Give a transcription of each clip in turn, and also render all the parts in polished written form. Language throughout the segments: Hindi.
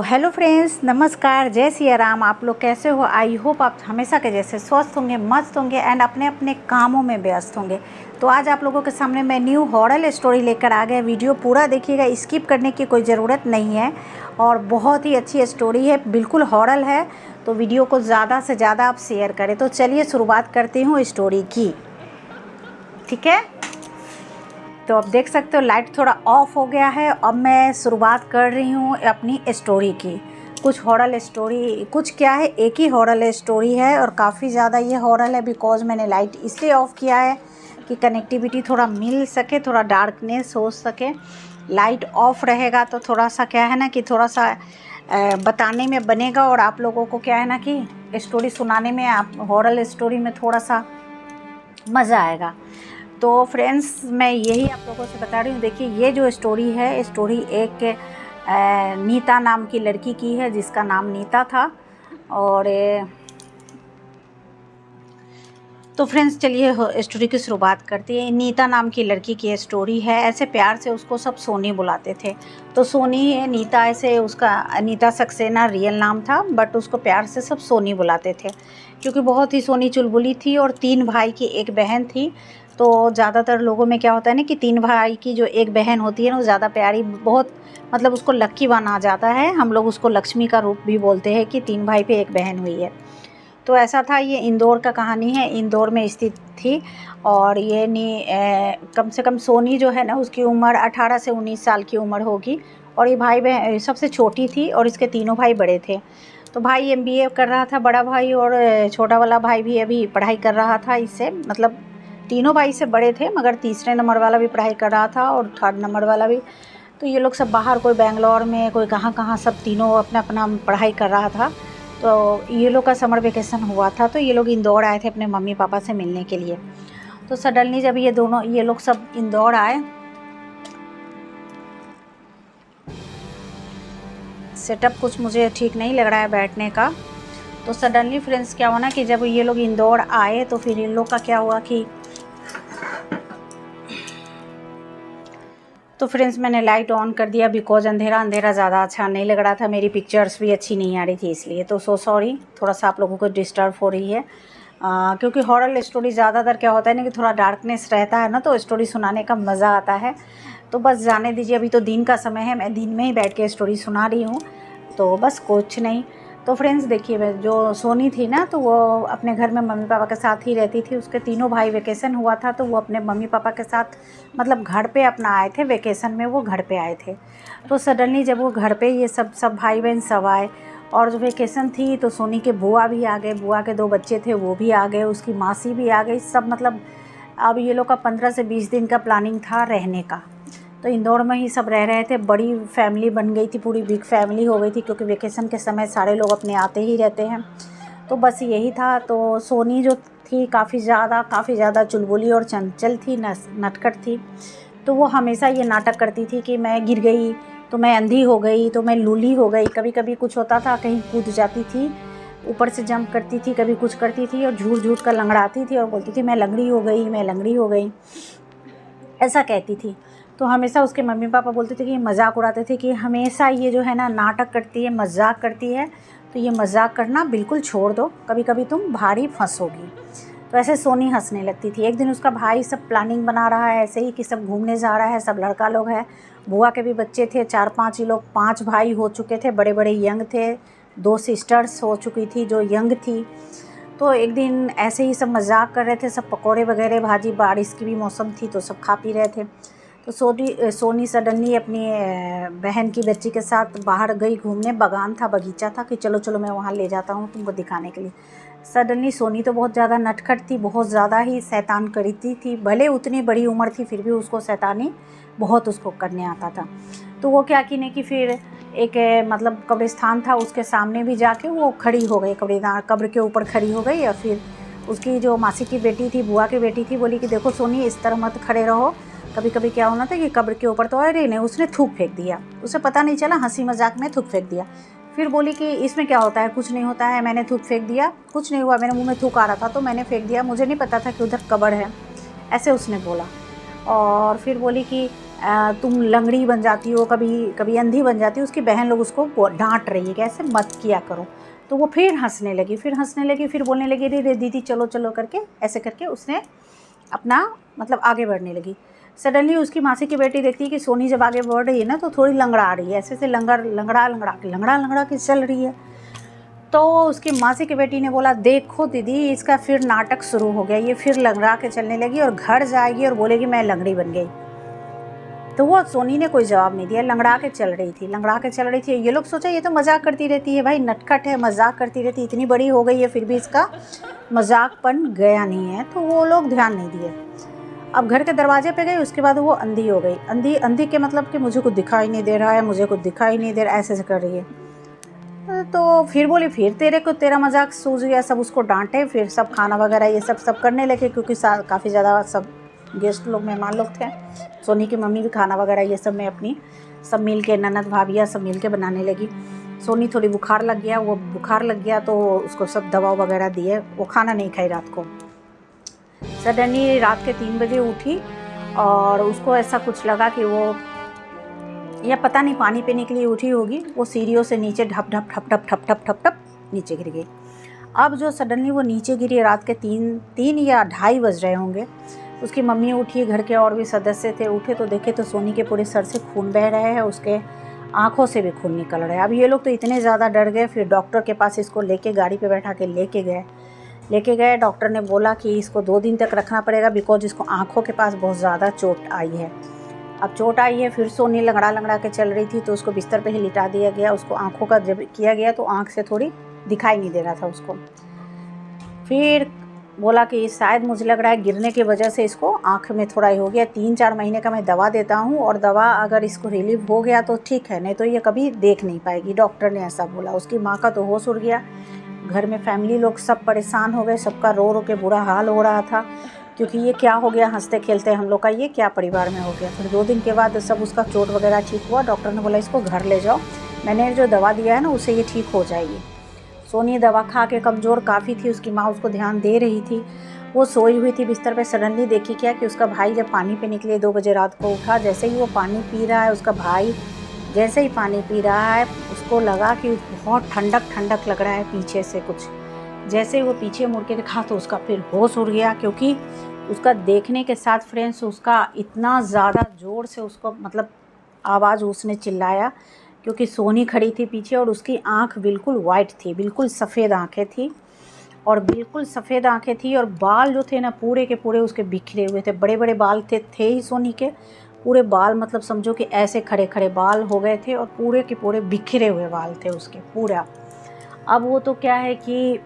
हेलो फ्रेंड्स, नमस्कार, जय सिया राम। आप लोग कैसे हो? आई होप आप हमेशा के जैसे स्वस्थ होंगे, मस्त होंगे एंड अपने अपने कामों में व्यस्त होंगे। तो आज आप लोगों के सामने मैं न्यू हॉरर स्टोरी लेकर आ गए। वीडियो पूरा देखिएगा, स्किप करने की कोई ज़रूरत नहीं है और बहुत ही अच्छी स्टोरी है, बिल्कुल हॉरर है। तो वीडियो को ज़्यादा से ज़्यादा आप शेयर करें। तो चलिए शुरुआत करती हूँ स्टोरी की, ठीक है। तो अब देख सकते हो लाइट थोड़ा ऑफ हो गया है। अब मैं शुरुआत कर रही हूँ अपनी स्टोरी की। कुछ हॉरर स्टोरी, कुछ क्या है, एक ही हॉरर स्टोरी है और काफ़ी ज़्यादा ये हॉरर है बिकॉज मैंने लाइट इसलिए ऑफ़ किया है कि कनेक्टिविटी थोड़ा मिल सके, थोड़ा डार्कनेस हो सके। लाइट ऑफ रहेगा तो थोड़ा सा क्या है ना कि थोड़ा सा बताने में बनेगा और आप लोगों को क्या है ना कि स्टोरी सुनाने में, आप हॉरर स्टोरी में थोड़ा सा मज़ा आएगा। तो फ्रेंड्स, मैं यही आप लोगों से बता रही हूँ। देखिए, ये जो स्टोरी है, स्टोरी एक नीता नाम की लड़की की है, जिसका नाम नीता था। और तो फ्रेंड्स, चलिए स्टोरी की शुरुआत करती है। नीता नाम की लड़की की स्टोरी है। ऐसे प्यार से उसको सब सोनी बुलाते थे। तो सोनी, नीता ऐसे उसका नीता सक्सेना रियल नाम था, बट उसको प्यार से सब सोनी बुलाते थे क्योंकि बहुत ही सोनी चुलबुली थी और 3 भाई की एक बहन थी। तो ज़्यादातर लोगों में क्या होता है ना कि 3 भाई की जो एक बहन होती है ना, वो ज़्यादा प्यारी, बहुत मतलब उसको लक्की बना जाता है। हम लोग उसको लक्ष्मी का रूप भी बोलते हैं कि 3 भाई पे एक बहन हुई है। तो ऐसा था। ये इंदौर का कहानी है, इंदौर में स्थित थी। और ये कम से कम सोनी जो है ना, उसकी उम्र 18 से 19 साल की उम्र होगी। और ये भाई बहन सबसे छोटी थी और इसके तीनों भाई बड़े थे। तो भाई MBA कर रहा था, बड़ा भाई, और छोटा वाला भाई भी अभी पढ़ाई कर रहा था इससे, मतलब तीनों भाई से बड़े थे, मगर तीसरे नंबर वाला भी पढ़ाई कर रहा था और 3rd नंबर वाला भी। तो ये लोग सब बाहर, कोई बेंगलोर में, कोई कहाँ कहाँ, सब तीनों अपना अपना पढ़ाई कर रहा था। तो ये लोग का समर वेकेशन हुआ था, तो ये लोग इंदौर आए थे अपने मम्मी पापा से मिलने के लिए। तो सडनली जब ये लोग सब इंदौर आए, सेटअप कुछ मुझे ठीक नहीं लग रहा है बैठने का। तो सडनली फ्रेंड्स क्या हुआ ना कि जब ये लोग इंदौर आए तो फिर इन लोग का क्या हुआ कि, तो फ्रेंड्स मैंने लाइट ऑन कर दिया बिकॉज अंधेरा अंधेरा ज़्यादा अच्छा नहीं लग रहा था, मेरी पिक्चर्स भी अच्छी नहीं आ रही थी इसलिए। तो सो सॉरी, थोड़ा सा आप लोगों को डिस्टर्ब हो रही है। क्योंकि हॉरर स्टोरी ज़्यादातर क्या होता है ना कि थोड़ा डार्कनेस रहता है ना, तो स्टोरी सुनाने का मज़ा आता है। तो बस जाने दीजिए, अभी तो दिन का समय है, मैं दिन में ही बैठ के स्टोरी सुना रही हूँ, तो बस कुछ नहीं। तो फ्रेंड्स देखिए, मैं जो सोनी थी ना, तो वो अपने घर में मम्मी पापा के साथ ही रहती थी। उसके तीनों भाई वेकेशन हुआ था तो वो अपने मम्मी पापा के साथ, मतलब घर पे अपना आए थे, वेकेशन में वो घर पे आए थे। तो सडनली जब वो घर पे, ये सब भाई बहन सब आए और जो वेकेशन थी, तो सोनी के बुआ भी आ गए, बुआ के 2 बच्चे थे वो भी आ गए, उसकी मासी भी आ गई, सब मतलब अब ये लोग का 15 से 20 दिन का प्लानिंग था रहने का। तो इंदौर में ही सब रह रहे थे, बड़ी फैमिली बन गई थी, पूरी बिग फैमिली हो गई थी क्योंकि वेकेशन के समय सारे लोग अपने आते ही रहते हैं। तो बस यही था। तो सोनी जो थी काफ़ी ज़्यादा चुलबुली और चंचल थी, नटखट थी। तो वो हमेशा ये नाटक करती थी कि मैं गिर गई तो मैं अंधी हो गई, तो मैं लूली हो गई। कभी कभी कुछ होता था, कहीं कूद जाती थी, ऊपर से जंप करती थी, कभी कुछ करती थी और झूठ झूठ कर लंगड़ाती थी और बोलती थी मैं लंगड़ी हो गई, मैं लंगड़ी हो गई, ऐसा कहती थी। तो हमेशा उसके मम्मी पापा बोलते थे कि ये मजाक उड़ाते थे कि हमेशा ये जो है ना नाटक करती है, मजाक करती है, तो ये मजाक करना बिल्कुल छोड़ दो, कभी कभी तुम भारी फंसोगी। तो ऐसे सोनी हंसने लगती थी। एक दिन उसका भाई सब प्लानिंग बना रहा है ऐसे ही कि सब घूमने जा रहा है, सब लड़का लोग हैं, बुआ के भी बच्चे थे, 4-5 ही लोग, 5 भाई हो चुके थे, बड़े बड़े यंग थे, 2 सिस्टर्स हो चुकी थी जो यंग थी। तो एक दिन ऐसे ही सब मजाक कर रहे थे, सब पकोड़े वगैरह भाजी, बारिश की भी मौसम थी तो सब खा पी रहे थे। तो सोनी सडनली अपनी बहन की बच्ची के साथ बाहर गई घूमने, बागान था, बगीचा था, कि चलो चलो मैं वहाँ ले जाता हूँ तुमको दिखाने के लिए। सडनली सोनी तो बहुत ज़्यादा नटखट थी, बहुत ज़्यादा ही शैतान करती थी, भले उतनी बड़ी उम्र थी फिर भी उसको शैतानी बहुत उसको करने आता था। तो वो क्या की ने कि फिर एक मतलब कब्रिस्तान था, उसके सामने भी जाके वो खड़ी हो गई, कब्र के ऊपर खड़ी हो गई। और फिर उसकी जो मासी की बेटी थी, बुआ की बेटी थी, बोली कि देखो सोनी, इस तरह मत खड़े रहो, कभी कभी क्या होना था कि कब्र के ऊपर, तो अरे नहीं, उसने थूक फेंक दिया, उसे पता नहीं चला, हंसी मजाक में थूक फेंक दिया। फिर बोली कि इसमें क्या होता है, कुछ नहीं होता है, मैंने थूक फेंक दिया, कुछ नहीं हुआ, मेरे मुंह में थूक आ रहा था तो मैंने फेंक दिया, मुझे नहीं पता था कि उधर कब्र है, ऐसे उसने बोला। और फिर बोली कि तुम लंगड़ी बन जाती हो, कभी कभी अंधी बन जाती हो। उसकी बहन लोग उसको डांट रही है कि ऐसे मत किया करो। तो वो फिर हंसने लगी, फिर बोलने लगी अरे दीदी चलो चलो करके, ऐसे करके उसने अपना मतलब आगे बढ़ने लगी। सडनली उसकी मासी की बेटी देखती है कि सोनी जब आगे बढ़ रही है ना तो थोड़ी लंगड़ा रही है, ऐसे से लंगड़ा के चल रही है। तो उसकी मासी की बेटी ने बोला देखो दीदी इसका फिर नाटक शुरू हो गया, ये फिर लंगड़ा के चलने लगी और घर जाएगी और बोलेगी मैं लंगड़ी बन गई। तो वो सोनी ने कोई जवाब नहीं दिया, लंगड़ा के चल रही थी। ये लोग सोचा ये तो मजाक करती रहती है भाई, नटखट है, मजाक करती रहती है, इतनी बड़ी हो गई है फिर भी इसका मजाकपन गया नहीं है। तो वो लोग ध्यान नहीं दिए। अब घर के दरवाजे पे गई, उसके बाद वो अंधी हो गई। अंधी के मतलब कि मुझे कुछ दिखाई नहीं दे रहा है, ऐसे कर रही है। तो फिर बोली फिर तेरा मजाक सूझ गया। सब उसको डांटे, फिर सब खाना वगैरह ये सब करने लगे, क्योंकि काफ़ी ज़्यादा सब गेस्ट लोग, मेहमान लोग थे। सोनी की मम्मी भी खाना वगैरह ये सब में अपनी सब मिल के, ननद भाभियाँ सब मिल के बनाने लगी। सोनी थोड़ी बुखार लग गया तो उसको सब दवा वगैरह दिए। वो खाना नहीं खाई रात को। सडनली रात के 3 बजे उठी और उसको ऐसा कुछ लगा कि वो, या पता नहीं पानी पीने के लिए उठी होगी, वो सीढ़ियों से नीचे ढप ढप नीचे गिर गई। अब जो सडनली वो नीचे गिरी, रात के 3 या 2:30 बज रहे होंगे। उसकी मम्मी उठी, घर के और भी सदस्य थे, उठे तो देखे तो सोनी के पूरे सर से खून बह रहा है, उसके आँखों से भी खून निकल रहा है। अब ये लोग तो इतने ज़्यादा डर गए, फिर डॉक्टर के पास इसको लेके गाड़ी पे बैठा के लेके गए। डॉक्टर ने बोला कि इसको 2 दिन तक रखना पड़ेगा, बिकॉज इसको आँखों के पास बहुत ज़्यादा चोट आई है। अब चोट आई है, फिर सोनी लंगड़ा के चल रही थी, तो उसको बिस्तर पे ही लिटा दिया गया। उसको आँखों का जब किया गया तो आँख से थोड़ी दिखाई नहीं दे रहा था उसको। फिर बोला कि शायद मुझे लग रहा है गिरने की वजह से इसको आँख में थोड़ा ही हो गया। 3-4 महीने का मैं दवा देता हूँ, और दवा अगर इसको रिलीव हो गया तो ठीक है, नहीं तो ये कभी देख नहीं पाएगी। डॉक्टर ने ऐसा बोला। उसकी माँ का तो होश उड़ गया। घर में फैमिली लोग सब परेशान हो गए, सबका रो के बुरा हाल हो रहा था, क्योंकि ये क्या हो गया, हंसते खेलते हम लोग का ये क्या परिवार में हो गया। फिर 2 दिन के बाद सब उसका चोट वगैरह ठीक हुआ। डॉक्टर ने बोला इसको घर ले जाओ, मैंने जो दवा दिया है ना उससे ये ठीक हो जाएगी। सोनी दवा खा के कमज़ोर काफ़ी थी। उसकी माँ उसको ध्यान दे रही थी। वो सोई हुई थी बिस्तर पे। सडनली देखी क्या कि उसका भाई जब पानी पीने के लिए 2 बजे रात को उठा, जैसे ही वो पानी पी रहा है, उसका भाई जैसे ही पानी पी रहा है, उसको लगा कि बहुत ठंडक लग रहा है पीछे से कुछ। जैसे ही वो पीछे मुड़ के देखा तो उसका फिर होश उड़ गया, क्योंकि उसका देखने के साथ फ्रेंड्स उसका इतना ज़्यादा ज़ोर से उसको मतलब आवाज़ उसने चिल्लाया, क्योंकि सोनी खड़ी थी पीछे और उसकी आँख बिल्कुल वाइट थी, बिल्कुल सफ़ेद आँखें थी, और बाल जो थे ना पूरे के पूरे उसके बिखरे हुए थे। बड़े बड़े बाल थे ही सोनी के, पूरे बाल मतलब समझो कि ऐसे खड़े बाल हो गए थे, और पूरे के पूरे बिखरे हुए बाल थे उसके पूरा। अब वो तो क्या है कि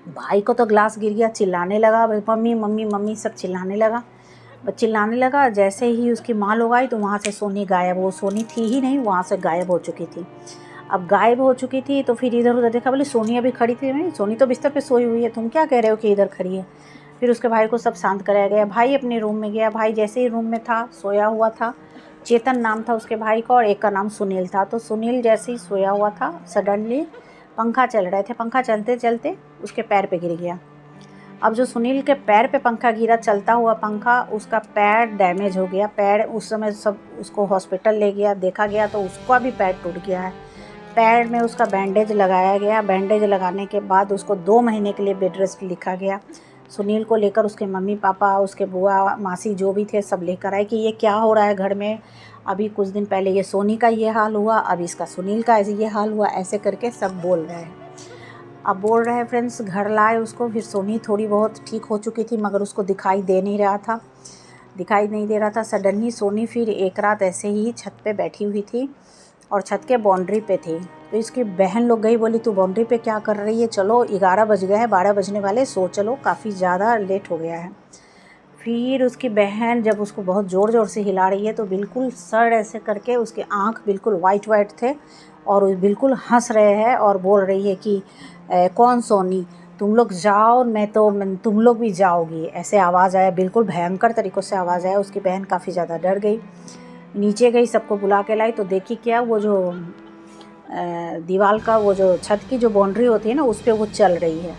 भाई को तो ग्लास गिर गया, चिल्लाने लगा, मम्मी मम्मी मम्मी सब चिल्लाने लगा। जैसे ही उसकी माँ लोग आई तो वहाँ से सोनी गायब। वो सोनी थी ही नहीं, वहाँ से गायब हो चुकी थी। अब गायब हो चुकी थी तो फिर इधर उधर देखा, बोली सोनी अभी खड़ी थी। नहीं, सोनी तो बिस्तर पे सोई हुई है, तुम क्या कह रहे हो कि इधर खड़ी है। फिर उसके भाई को सब शांत कराया गया। भाई अपने रूम में गया। भाई जैसे ही रूम में था, सोया हुआ था। चेतन नाम था उसके भाई का, और एक का नाम सुनील था। तो सुनील जैसे ही सोया हुआ था, सडनली पंखा चल रहे थे, पंखा चलते चलते उसके पैर पे गिर गया। अब जो सुनील के पैर पे पंखा गिरा, चलता हुआ पंखा, उसका पैर डैमेज हो गया। पैर उस समय सब उसको हॉस्पिटल ले गया, देखा गया तो उसका भी पैर टूट गया है। पैर में उसका बैंडेज लगाया गया। बैंडेज लगाने के बाद उसको 2 महीने के लिए बेड रेस्ट लिखा गया। सुनील को लेकर उसके मम्मी पापा, उसके बुआ मासी जो भी थे सब लेकर आए कि ये क्या हो रहा है घर में। अभी कुछ दिन पहले ये सोनी का ये हाल हुआ, अब इसका सुनील का ये हाल हुआ, ऐसे करके सब बोल रहे हैं। अब बोल रहे हैं फ्रेंड्स। घर लाए उसको, फिर सोनी थोड़ी बहुत ठीक हो चुकी थी, मगर उसको दिखाई नहीं दे रहा था। सडनली सोनी फिर एक रात ऐसे ही छत पे बैठी हुई थी, और छत के बाउंड्री पे थी। तो इसकी बहन लोग गई, बोली तू बाउंड्री पे क्या कर रही है, चलो 11 बज गए हैं, 12 बजने वाले, सो चलो, काफ़ी ज़्यादा लेट हो गया है। फिर उसकी बहन जब उसको बहुत ज़ोर से हिला रही है तो बिल्कुल सर ऐसे करके उसके आँख बिल्कुल वाइट थे, और बिल्कुल हंस रहे हैं और बोल रही है कि कौन सोनी, तुम लोग जाओ, तुम लोग भी जाओगी, ऐसे आवाज़ आया। बिल्कुल भयंकर तरीक़ों से आवाज़ आया। उसकी बहन काफ़ी ज़्यादा डर गई, नीचे गई, सबको बुला के लाई तो देखी क्या, वो जो दीवार का वो जो छत की जो बाउंड्री होती है ना, उस पर वो चल रही है।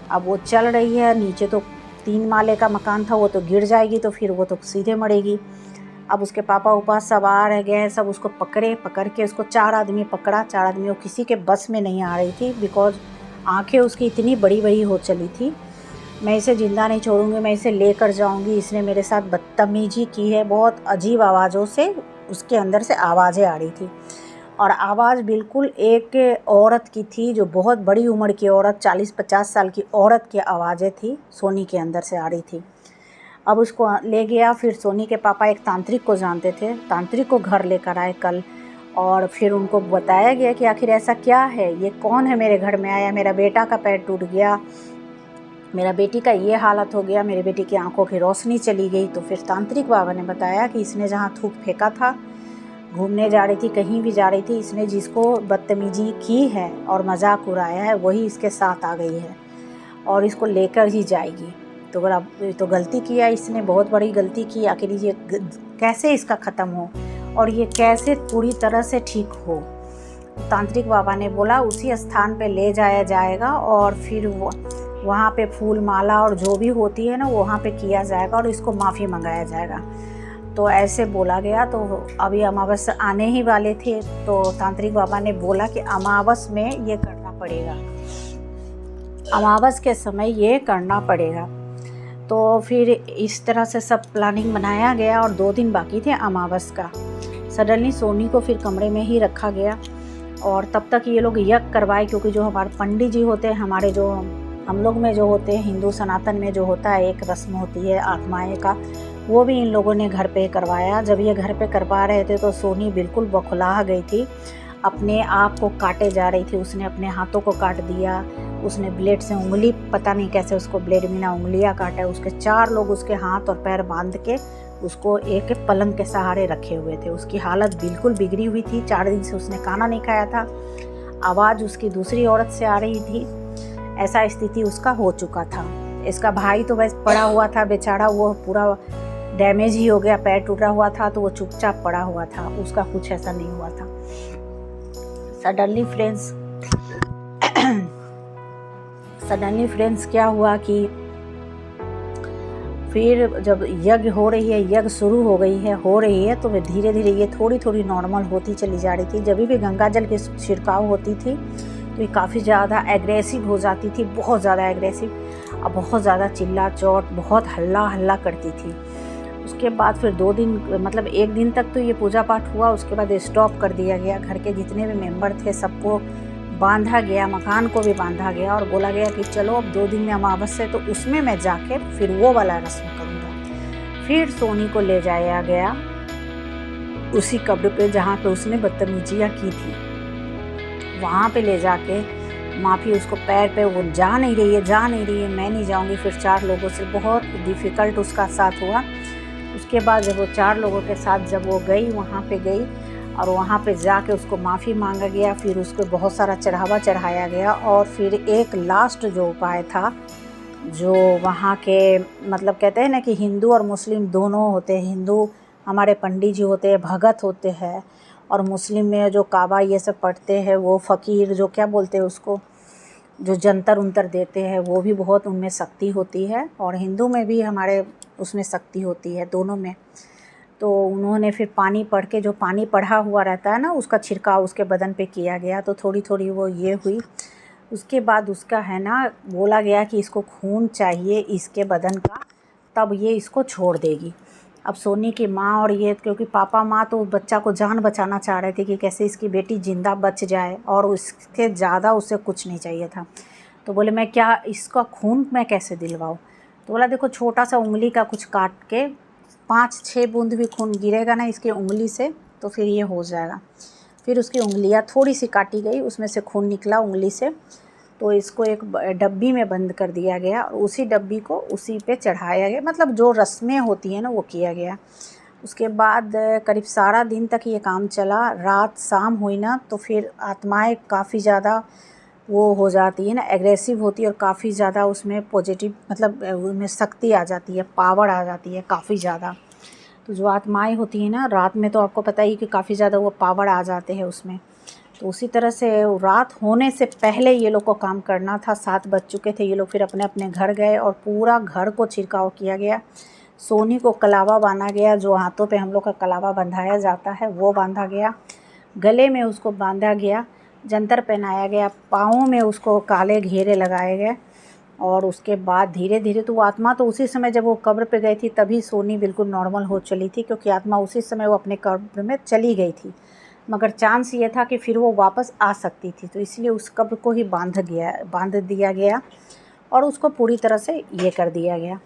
अब वो चल रही है, नीचे तो 3 माले का मकान था, वो तो गिर जाएगी तो फिर वो तो सीधे मरेगी। अब उसके पापा उपा सब आ रह गए, सब उसको पकड़ के उसको 4 आदमी पकड़ा। 4 आदमी वो किसी के बस में नहीं आ रही थी, बिकॉज़ आँखें उसकी इतनी बड़ी बड़ी हो चली थी। मैं इसे ज़िंदा नहीं छोड़ूंगी, मैं इसे लेकर जाऊंगी। इसने मेरे साथ बदतमीजी की है। बहुत अजीब आवाज़ों से उसके अंदर से आवाज़ें आ रही थी, और आवाज़ बिल्कुल एक औरत की थी, जो बहुत बड़ी उम्र की औरत, 40-50 साल की औरत की आवाज़ें थी सोनी के अंदर से आ रही थी। अब उसको ले गया। फिर सोनी के पापा एक तांत्रिक को जानते थे, तांत्रिक को घर लेकर आए कल, और फिर उनको बताया गया कि आखिर ऐसा क्या है, ये कौन है मेरे घर में आया, मेरा बेटा का पैर टूट गया, मेरा बेटी का ये हालत हो गया, मेरी बेटी की आंखों की रोशनी चली गई। तो फिर तांत्रिक बाबा ने बताया कि इसने जहाँ थूक फेंका था, घूमने जा रही थी, कहीं भी जा रही थी, इसने जिसको बदतमीजी की है और मजाक उड़ाया है वही इसके साथ आ गई है और इसको लेकर ही जाएगी। तो अगर अब तो गलती किया इसने, बहुत बड़ी गलती की। आखिर ये कैसे इसका ख़त्म हो और ये कैसे पूरी तरह से ठीक हो। तांत्रिक बाबा ने बोला उसी स्थान पे ले जाया जाएगा और फिर वहाँ पे फूल माला और जो भी होती है ना वहाँ पे किया जाएगा और इसको माफ़ी मंगाया जाएगा। तो ऐसे बोला गया। तो अभी अमावस आने ही वाले थे, तो तांत्रिक बाबा ने बोला कि अमावस में ये करना पड़ेगा, अमावस के समय ये करना पड़ेगा। तो फिर इस तरह से सब प्लानिंग बनाया गया और 2 दिन बाकी थे अमावस का। सडनली सोनी को फिर कमरे में ही रखा गया और तब तक ये लोग यज्ञ करवाए, क्योंकि जो हमारे पंडित जी होते हैं, हमारे जो हम लोग में जो होते हैं, हिंदू सनातन में जो होता है एक रस्म होती है आत्माएं का, वो भी इन लोगों ने घर पे करवाया। जब ये घर पे करवा रहे थे तो सोनी बिल्कुल बौखला गई थी, अपने आप को काटे जा रही थी। उसने अपने हाथों को काट दिया, उसने ब्लेड से उंगली, पता नहीं कैसे उसको ब्लेड बिना उंगलियां काटा। उसके 4 लोग उसके हाथ और पैर बांध के उसको एक पलंग के सहारे रखे हुए थे। उसकी हालत बिल्कुल बिगड़ी हुई थी। 4 दिन से उसने खाना नहीं खाया था, आवाज़ उसकी दूसरी औरत से आ रही थी। ऐसा स्थिति उसका हो चुका था। इसका भाई तो बस पड़ा हुआ था बेचारा, वो पूरा डैमेज ही हो गया, पैर टूटा हुआ था तो वो चुपचाप पड़ा हुआ था, उसका कुछ ऐसा नहीं हुआ था। सडनली फ्रेंड्स क्या हुआ कि फिर जब यज्ञ हो रही है, यज्ञ शुरू हो रही है तो धीरे धीरे ये थोड़ी थोड़ी नॉर्मल होती चली जा रही थी। जब भी गंगा जल की छिड़काव होती थी तो ये काफ़ी ज़्यादा एग्रेसिव हो जाती थी, बहुत ज़्यादा एग्रेसिव, और बहुत ज़्यादा चिल्ला चोट, बहुत हल्ला करती थी। उसके बाद फिर 2 दिन, मतलब 1 दिन तक तो ये पूजा पाठ हुआ, उसके बाद स्टॉप कर दिया गया। घर के जितने भी मेंबर थे सबको बांधा गया, मकान को भी बांधा गया और बोला गया कि चलो अब 2 दिन में अमावस्या है तो उसमें मैं जाके फिर वो वाला रस्म करूँगा। फिर सोनी को ले जाया गया उसी कब्र पे जहाँ पे उसने बदतमीजियाँ की थी, वहाँ पे ले जाके माफ़ी उसको पैर पे, वो जा नहीं रही है, मैं नहीं जाऊँगी। फिर 4 लोगों से बहुत डिफ़िकल्ट उसका साथ हुआ। उसके बाद जब वो 4 लोगों के साथ जब वो गई, वहाँ पे गई और वहाँ पे जाके उसको माफ़ी मांगा गया। फिर उसको बहुत सारा चढ़ावा चढ़ाया गया और फिर एक लास्ट जो उपाय था, जो वहाँ के मतलब कहते हैं ना कि हिंदू और मुस्लिम दोनों होते हैं। हिंदू हमारे पंडित जी होते हैं, भगत होते हैं, और मुस्लिम में जो काबा ये सब पढ़ते हैं वो फ़कीर, जो क्या बोलते हैं उसको, जो जंतर उंतर देते हैं, वो भी बहुत उनमें शक्ति होती है। और हिंदू में भी हमारे उसमें शक्ति होती है, दोनों में। तो उन्होंने फिर पानी पढ़ के, जो पानी पढ़ा हुआ रहता है ना, उसका छिड़काव उसके बदन पे किया गया, तो थोड़ी थोड़ी वो ये हुई। उसके बाद उसका है ना, बोला गया कि इसको खून चाहिए इसके बदन का, तब ये इसको छोड़ देगी। अब सोनी की माँ और ये, क्योंकि पापा माँ तो बच्चा को जान बचाना चाह रहे थे कि कैसे इसकी बेटी ज़िंदा बच जाए, और उसके ज़्यादा उसे कुछ नहीं चाहिए था। तो बोले मैं क्या इसका खून मैं कैसे दिलवाऊँ। तो बोला देखो छोटा सा उंगली का कुछ काट के 5-6 बूंद भी खून गिरेगा ना इसकी उंगली से तो फिर ये हो जाएगा। फिर उसकी उंगलियाँ थोड़ी सी काटी गई, उसमें से खून निकला उंगली से, तो इसको एक डब्बी में बंद कर दिया गया और उसी डब्बी को उसी पे चढ़ाया गया, मतलब जो रस्में होती हैं ना वो किया गया। उसके बाद करीब सारा दिन तक ये काम चला। रात शाम हुई ना तो फिर आत्माएं काफ़ी ज़्यादा वो हो जाती है ना, एग्रेसिव होती है और काफ़ी ज़्यादा उसमें पॉजिटिव, मतलब उनमें शक्ति आ जाती है, पावर आ जाती है काफ़ी ज़्यादा। तो जो आत्माएं होती हैं ना रात में, तो आपको पता ही कि काफ़ी ज़्यादा वो पावर आ जाते हैं उसमें। तो उसी तरह से रात होने से पहले ये लोग को काम करना था। 7 बज चुके थे, ये लोग फिर अपने अपने घर गए और पूरा घर को छिड़काव किया गया। सोनी को कलावा बांधा गया, जो हाथों पे हम लोग का कलावा बंधाया जाता है वो बांधा गया, गले में उसको बांधा गया, जंतर पहनाया गया, पाँवों में उसको काले घेरे लगाए गए। और उसके बाद धीरे धीरे तो वो आत्मा तो उसी समय जब वो कब्र पे गई थी तभी सोनी बिल्कुल नॉर्मल हो चली थी, क्योंकि आत्मा उसी समय वो अपने कब्र में चली गई थी। मगर चांस ये था कि फिर वो वापस आ सकती थी, तो इसलिए उस कब्र को ही बांध दिया गया और उसको पूरी तरह से ये कर दिया गया।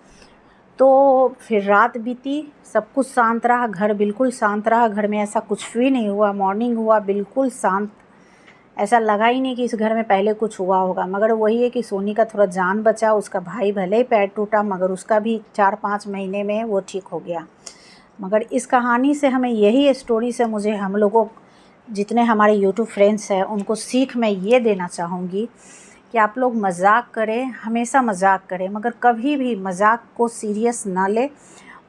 तो फिर रात बीती, सब कुछ शांत रहा, घर बिल्कुल शांत रहा, घर में ऐसा कुछ भी नहीं हुआ। मॉर्निंग हुआ, बिल्कुल शांत, ऐसा लगा ही नहीं कि इस घर में पहले कुछ हुआ होगा। मगर वही है कि सोनी का थोड़ा जान बचा, उसका भाई भले ही पैर टूटा मगर उसका भी 4-5 महीने में वो ठीक हो गया। मगर इस कहानी से हमें यही स्टोरी से मुझे हम लोगों जितने हमारे यूट्यूब फ्रेंड्स हैं उनको सीख मैं ये देना चाहूँगी कि आप लोग मजाक करें, हमेशा मजाक करें, मगर कभी भी मजाक को सीरियस ना लें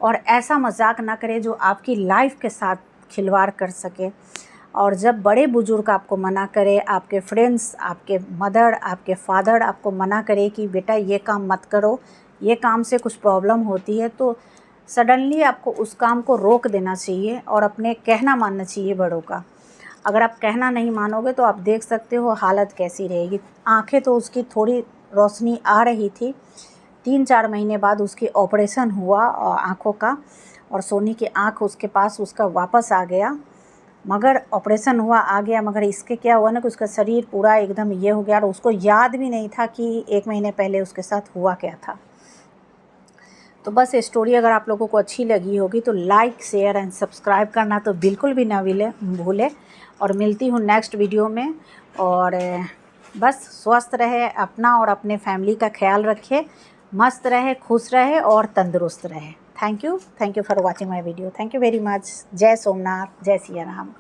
और ऐसा मजाक ना करें जो आपकी लाइफ के साथ खिलवाड़ कर सके। और जब बड़े बुजुर्ग आपको मना करे, आपके फ्रेंड्स, आपके मदर, आपके फादर आपको मना करे कि बेटा ये काम मत करो, ये काम से कुछ प्रॉब्लम होती है, तो सडनली आपको उस काम को रोक देना चाहिए और अपने कहना मानना चाहिए बड़ों का। अगर आप कहना नहीं मानोगे तो आप देख सकते हो हालत कैसी रहेगी। आंखें तो उसकी थोड़ी रोशनी आ रही थी, 3-4 महीने बाद उसकी ऑपरेशन हुआ आँखों का, और सोनी की आँख उसके पास उसका वापस आ गया। मगर ऑपरेशन हुआ, आ गया, मगर इसके क्या हुआ ना कि उसका शरीर पूरा एकदम ये हो गया और उसको याद भी नहीं था कि 1 महीने पहले उसके साथ हुआ क्या था। तो बस ये स्टोरी अगर आप लोगों को अच्छी लगी होगी तो लाइक, शेयर एंड सब्सक्राइब करना तो बिल्कुल भी ना भूलें। और मिलती हूँ नेक्स्ट वीडियो में। और बस स्वस्थ रहे, अपना और अपने फैमिली का ख्याल रखें, मस्त रहे, खुश रहे और तंदुरुस्त रहे। Thank you for watching my video. Thank you very much. जय सोमनाथ, जय सिया राम।